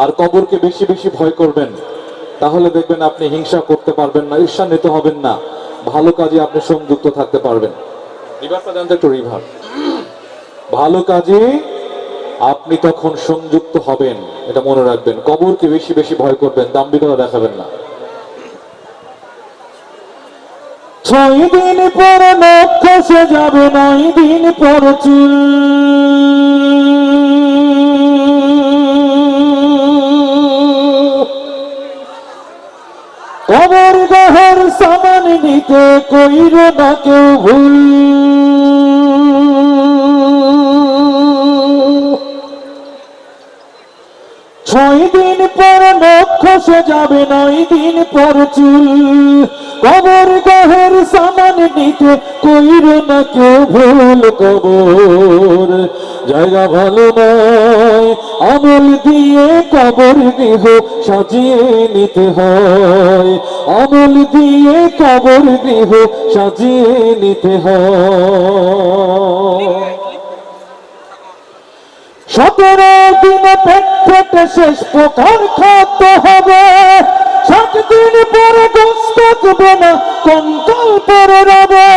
আর কবরকে বেশি বেশি ভয় করবেন, তাহলে দেখবেন আপনি হিংসা করতে পারবেন না, ঈর্ষান্বিত হবেন না, ভালো কাজে আপনি সংযুক্ত থাকতে পারবেন। রিভার্সটা জানতে একটু রিভার, ভালো কাজে আপনি তখন সংযুক্ত হবেন, এটা মনে রাখবেন। কবরকে বেশি বেশি ভয় করবেন, দাম্ভিকতা দেখাবেন না। 6 দিন পর নখ খসে যাবে, 9 দিন পর চুল। কবর গাহের সামান নিতে কইর না কেউ ভুল। 6 দিন পর নখ খসে যাবে, 9 দিন পর চুল। কবর গাহের সামান নিতে কইর না কেউ ভুল। কবর জায়গা ভালো নয়, আমল দিয়ে কবর গৃহ সাজিয়ে নিতে হয়। আমল দিয়ে কবর গৃহ সাজিয়ে নিতে হয়। 17 দিনে পেট ফেটে শেষ প্রকার খাদ্য হবে। 7 দিন পরে গোস্ত থাকবে না, কঙ্কাল পরে রবে।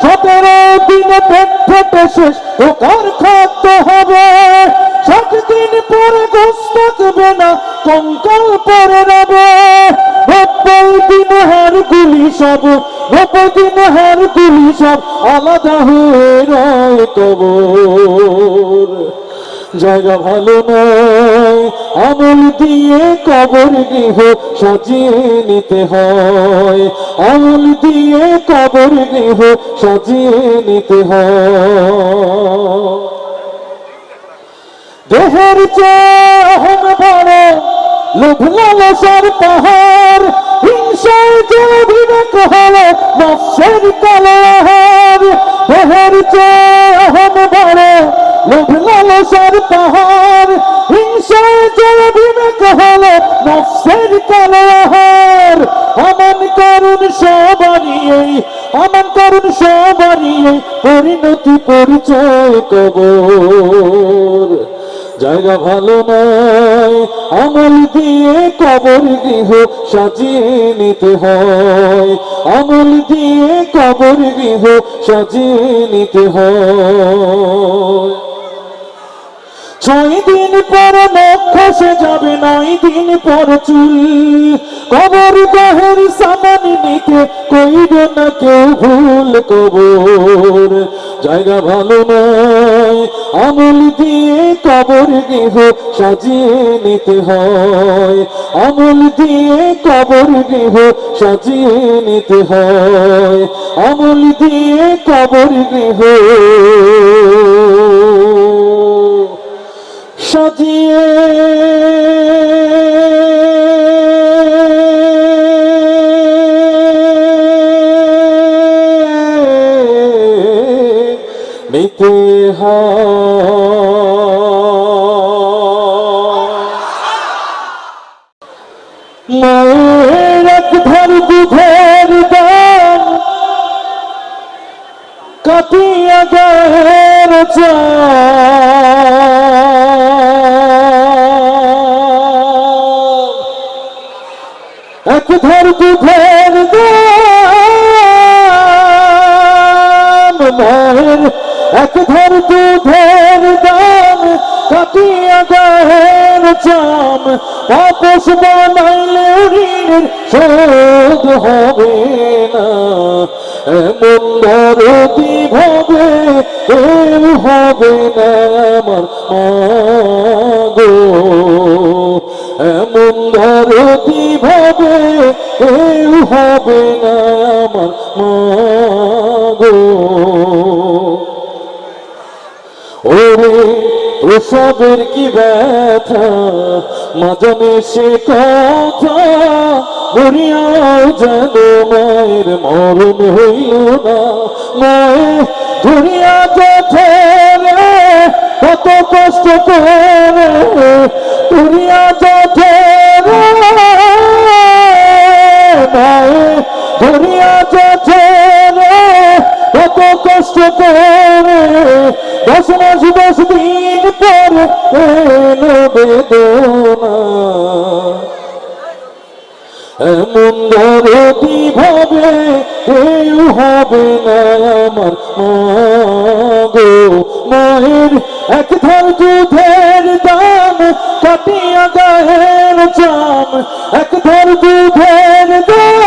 17 দিনে পেট ফেটে শেষ প্রকার খাদ্য হবে। 7 দিন পরে গোস্ত থাকবে না, কঙ্কাল পরে রবে। 90 দিন হাড়গুলি সব, 90 দিন হাড়গুলি সব আলাদা হয়ে রয়। কবর জায়গা ভালো নয়, আমল দিয়ে কবর গৃহ সাজিয়ে নিতে হয়। আমল দিয়ে কবর গৃহ সাজিয়ে নিতে হয়। দেহের চেয়ে বড় লোভ লালসার পাহাড়, হিংসায় যে বিবেক হলো নফসের কালোহার। দেহের চেয়ে বড় লোভ লালসার পাহাড়, হিংসায় যে বিবেক হলো নফসের কালোহার। আমান করুন সবারই, আমান করুন সবারই পরিণতি পরিচয়। কবর জায়গা ভালো নয়, আমল দিয়ে কবর গৃহ সাজিয়ে নিতে হয়। আমল দিয়ে কবর গৃহ সাজিয়ে নিতে হয়। 6 দিন পর নখ খসে যাবে, 9 দিন পর চুল। কবর গাহের সামান নিতে কইর না কেউ ভুল। কবর জায়গা ভালো নয়, আমল দিয়ে কবর গৃহ সাজিয়ে নিতে হয়। আমল দিয়ে কবর গৃহ সাজিয়ে নিতে হয়। আমল দিয়ে কবর গৃহ সাজিয়ে নিতে মায়ের এক ধার দুধের দাম কাটিয়া গায়ের এক ধার দুধের দাম, মায়ের এক ধার দুধের দাম কাটিয়া গায়ের চাম। তাপস বানাইলে ঋণের শোধ হবে না, এমন দরদি ভাবে কেউ হবে না আমার মাগো। এমন দরদি ভাবে কেউ হবে না আমার মাগো। ওরে প্রসবের কি ব্যথা, মা জানে সে কথা। মরিয়াও যেন মায়ের মরণ হইল না। মায়ে ধরিয়া যেতে রে কত কষ্ট করে, ধরিয়া যেতে রে মায়ে ধরিয়া যেতে রে কত কষ্ট করে। 10 মাস 10 দিন পরে এলো বেদনা। এমন দরদি ভাবে কেউ হবে না আমার মা গো। মায়ের এক ধার দুধের দাম কাটিয়া গায়ের চাম, এক ধার দুধের দাম,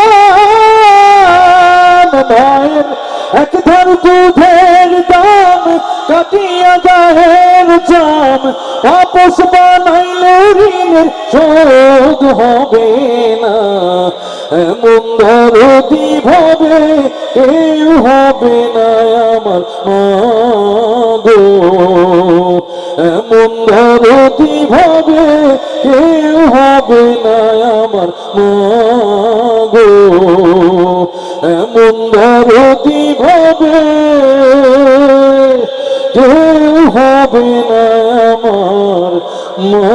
মায়ের এক ধার দুধের দাম কাটিয়া গায়ের চাম, তাপস বানাইলে ঋণের শোধ হবে না। এমন দরদি ভাবে কেউ হবে না আমার মা গো। এমন দরদি ভাবে কেউ হবে না আমার মা গো। এমন দরদি ভাবে কেউ হবে না আমার মা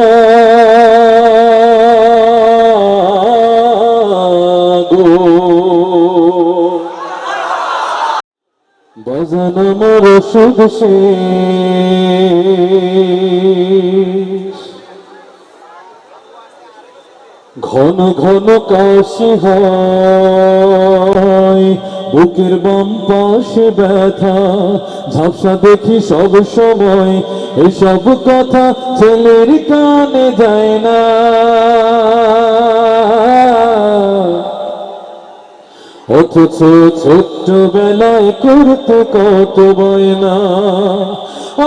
গো। বাজান আমার ওষুধ শেষ, ঘন ঘন কাশি হয়, বুকের বাম পাশে ব্যথা, ঝাপসা দেখি সব সময়, এসব কথা ছেলের কানে যায় না। অথচ ছোট্টবেলায় করতে কত বয়না,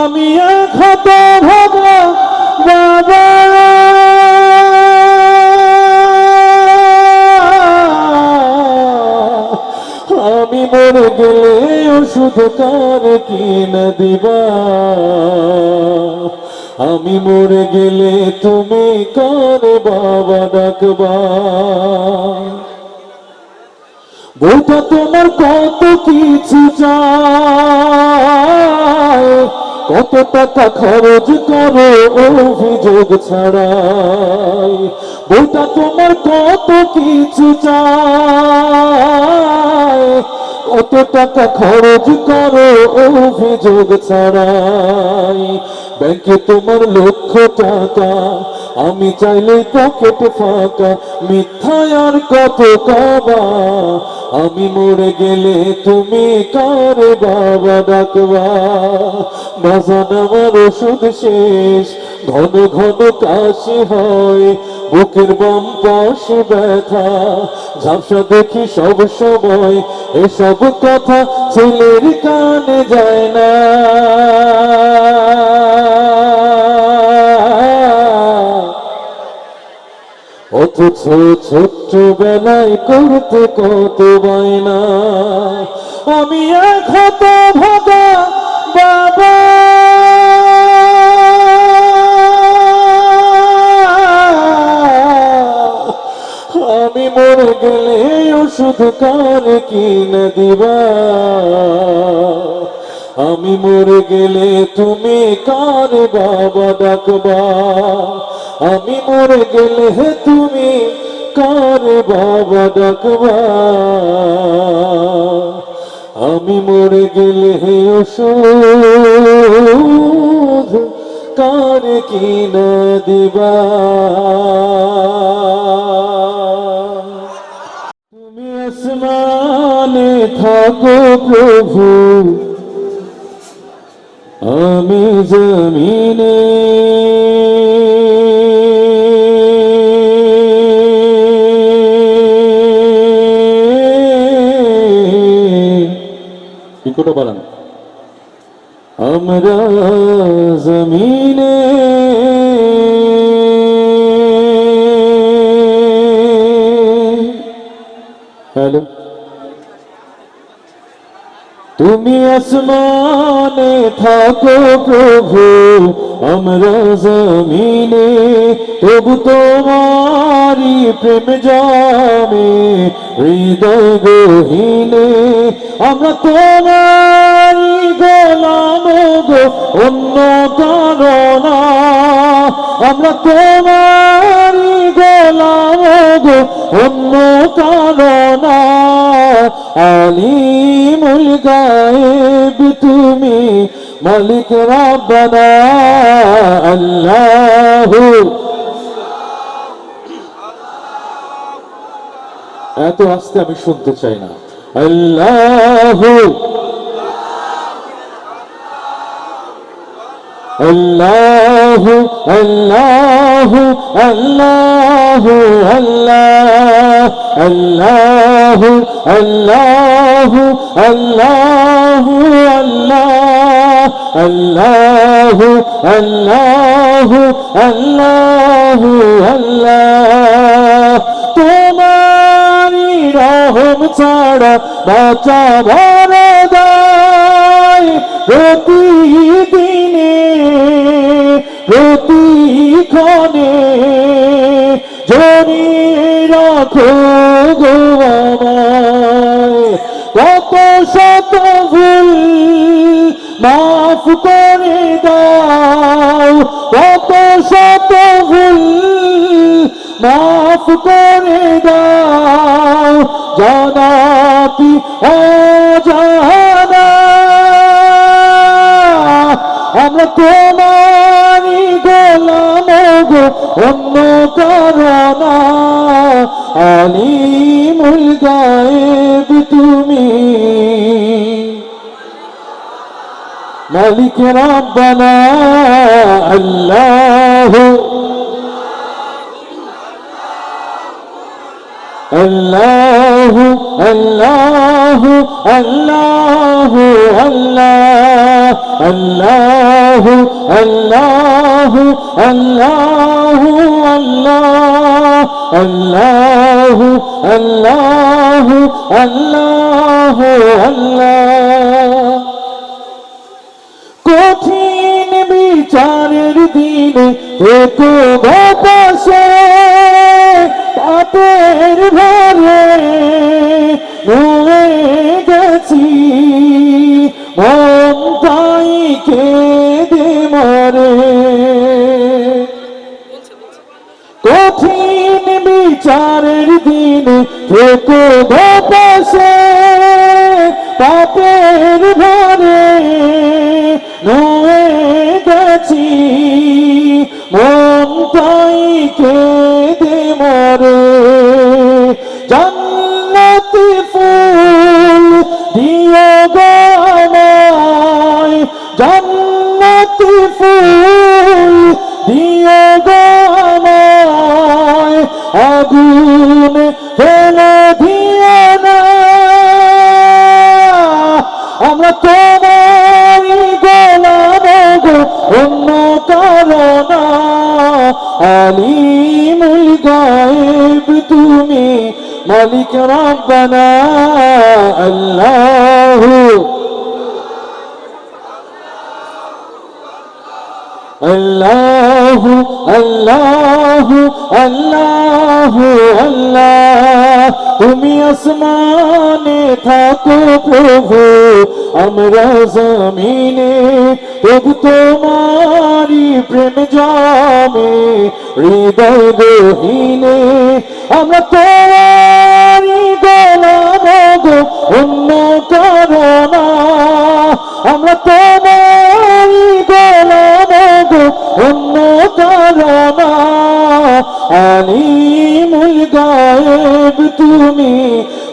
আমি এক হতভাগা বাবা। আমি মরে গেলে ওষুধ কার কিনে দিবা, আমি মরে গেলে তুমি কার বাবা ডাকবা। বউটা তোমার কত কিছু চায়, কত টাকা খরচ করো অভিযোগ ছাড়াই। বউটা তোমার কত কিছু চায়, কত টাকা খরচ করো অভিযোগ ছাড়াই। ব্যাংকে তোমার লক্ষ টাকা, আমি চাইলে পকেট ফাঁকা, মিথ্যায় আর কত কাবা। আমি মরে গেলে তুমি কার বাবা ডাকবা। বাজান আমার ওষুধ শেষ, ঘন ঘন কাশি হয়, বুকের বাম পাশে ব্যথা, ঝাপসা দেখি সব সময়, এসব কথা ছেলের কানে যায় না। অথচ ছোট্টবেলায় করতে কত বায়না, আমি এক হতভাগা বাবা। আমি মরে গেলে ওষুধ কার কিনে দিবা, আমি মরে গেলে তুমি কার বাবা ডাকবা। আমি মরে গেলে তুমি কার বাবা ডাকবা। আমি মরে গেলে ওষুধ কার কিনে দিবা। তুমি আসমানে থাকো প্রভু, আমি জমিনে। কি করে বলেন? আমরা জমিনে হ্যালো, তুমি আসমানে থাকো প্রভু, আমরা জমিনে, তবু তোমারি প্রেম জামে হৃদয় গহীনে। আমরা তোমারি গোলাম গো, অন্য কারো না। আমরা তোমারি গোলাম গো, অন্য কারো না। আলিমুল গায়েব তুমি, মালিক রব্বানা আল্লাহু। এত আস্তে আমি শুনতে চাই না। আল্লাহু আল্লাহু আল্লাহু আল্লাহু আল্লাহ আল্লাহু আল্লাহু আল্লাহু আল্লাহ আল্লাহু আল্লাহু আল্লাহু আল্লাহ। তোমারি রহম ছাড়া বাঁচা ভরে দায় প্রতিদিনে প্রতিক্ষণে জড়িয়ে রাখো গো আমায়। কত শত ভুল মাফ করে দাও, কত শত ভুল মাফ করে দাও, জানাতি অজানা আমরা তোমারই গোলাম গো, অন্য কারণ আলিমুল গায়েব তুমি। মালিক রব্বানা আল্লাহ আল্লাহ আল্লাহ আল্লাহ আল্লাহ আল্লাহ আল্লাহ আল্লাহ আল্লাহ আল্লাহ আল্লাহ আল্লাহ। কঠিন বিচারের দিনে একো বাতাসে পাপের ভারে নুয়ে গেছি, মনটাই কেঁদে মরে। কঠিন বিচারের দিনে একো বাতাসে পাপের ভারে নুয়ে গেছি, মনটাই কেঁদে মরে। জান্নাতি ফুল দিও গো আমায়, জান্নাতি ফুল দিও গো আমায়, আগুন ফেলে দিও না। আমরা তোমারই গোলাম গো, অন্য কারণ আলিমুল গায়েব তুমি। মালিক রব্বানা আল্লাহু আল্লাহু আল্লাহু আল্লাহু আল্লাহ। তুমি আসমানে থাকো প্রভু, আমরা জমিনে, তবু তোমারি প্রেম জমে হৃদয় গহীনে। আমরা তোমারি গোলাম গো, অন্য কারণ আমরা তোমারি গোলাম গো, অন্য কারণ আলিমুল গায়েব তুমি।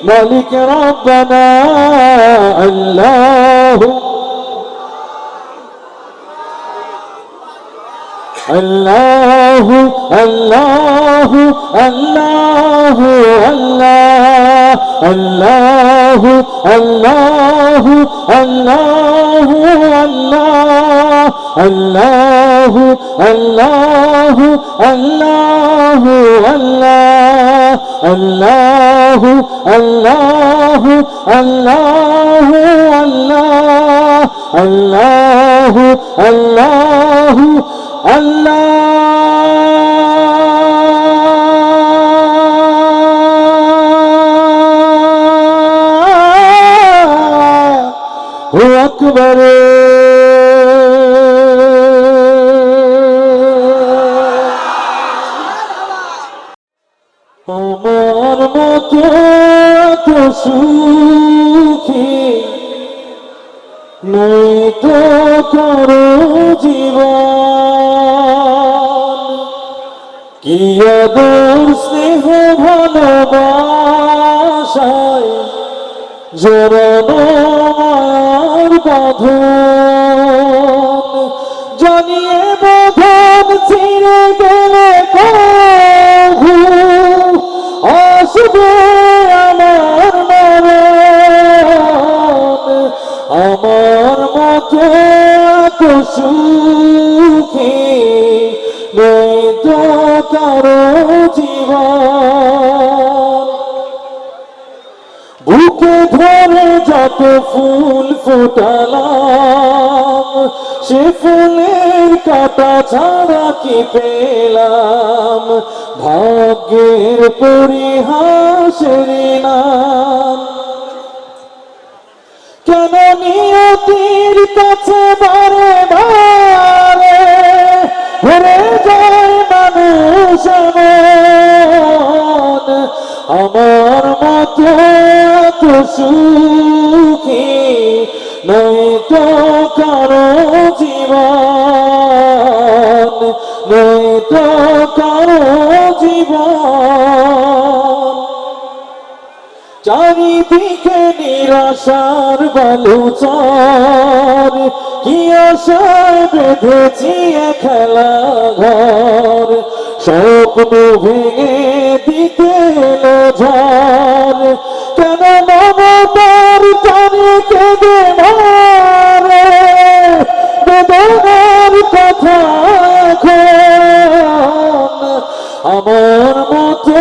মালিক রব্বানা আল্লাহ আল্লাহ আল্লাহ আল্লাহ আল্লাহ আল্লাহ আল্লাহ আল্লাহ আল্লাহ আল্লাহ আল্লাহ আল্লাহ আল্লাহ আল্লাহ আল্লাহ আল্লাহ আল্লাহু আকবার। আমার মতো এত সুখী নই তো কারো জীবন, কি আদর স্নেহ ভালোবাসা আশায় জড়ানো মায়ার বাঁধন, জানিয়ে বাঁধন ছিঁড়ে গেলে কভু আসবে আমার মরণ। আমার মতো এত সুখী নেই তো কারো জীবন। বুকে ধরে যত ফুল ফোটালাম, সে ফুলের কাঁটা ছাড়া কি পেলাম? ভাগ্যের পরিহাসের নাম। কেন নিয়তির কাছে বারে বারে হেরে যায় মানুষ এমন? আমার মতো এত সুখী নয় তো কারো জীবন, নয় তো কারো জীবন। চারিদিকে নিরাশার বালুচর, কি আশায় বেঁধেছি খেলা ঘর। স্বপ্ন ভেঙে দিতে এলো ঝড়, কেন মমতার টানে কেঁদে মরে বেদনার কথা এখন। আমার মতো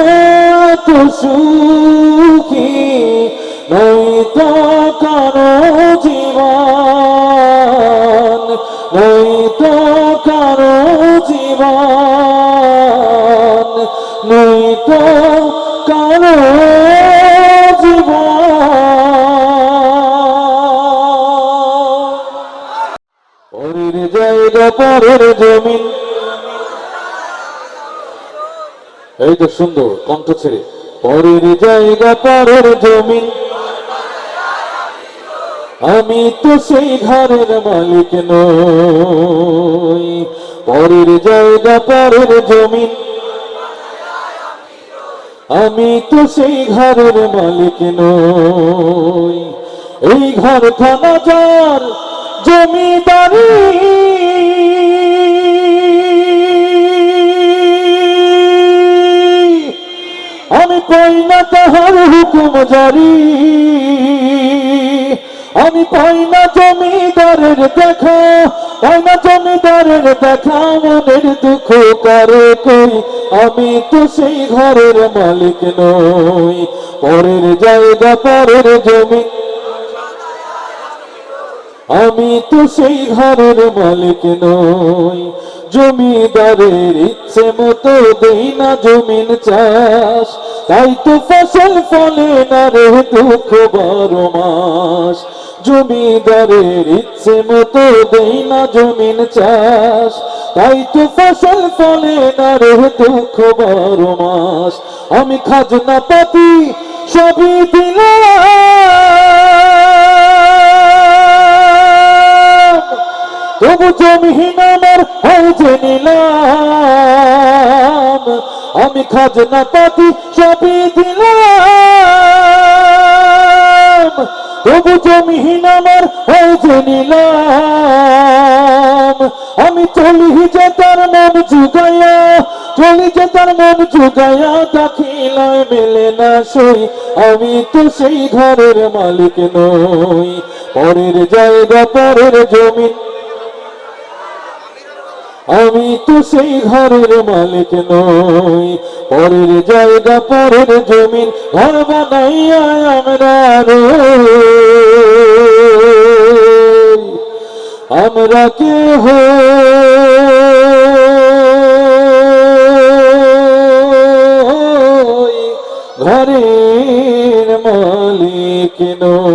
এত সুখী নয় তো কারো জীবন, নয় তো কারো জীবন, নয় তো কারো জীবন। পরের জায়গা পরের জমিন। এই তো সুন্দর কণ্ঠ ছেড়ে। পরের জায়গা পরের জমিন, আমি তো সেই ঘরের মালিক নই। পরের জায়গা পরের জমিন, আমি তো সেই ঘরের মালিক নই। এই ঘর খানা যার জমিদারি, আমি পাই না তাহার হুকুম জারি। আমি পাই না জমিদারের দেখা, পাই না জমিদারের দেখা, মনের দুঃখ কারে কই। আমি তো সেই ঘরের মালিক নই। পরের জায়গা পরের জমি, আমি তো সেই ঘরের মালিক নই। জমিদারের ইচ্ছে মতো দেই না জমিন চাষ, তাই তো ফসল ফলে না রে দুঃখ 12 মাস। জমিদারের ইচ্ছে মতো দেই না জমিন চাষ, তাই তো ফসল ফলে না রে দুঃখ 12 মাস। আমি খাজনা পাতি সবই দিলাম, তবু জমিহীন আমার হয়েছে নিলাম। আমি খাজনা পাতি সবই দিলাম, তবু জমিহীন আমার হয়েছে নিলাম। আমি চলি যে তার মন জুগাইয়া, চলি যে তার মন জুগাইয়া, দাখিলায় মেলে না সই। আমি তো সেই ঘরের মালিক নই। পরের জায়গা পরের জমিন, আমি তো সেই ঘরের মালিক নই। পরের জায়গা পরের জমিন, ঘর বানাইয়া আমরা রই। আমরা কেহ ঘরের মালিক নই।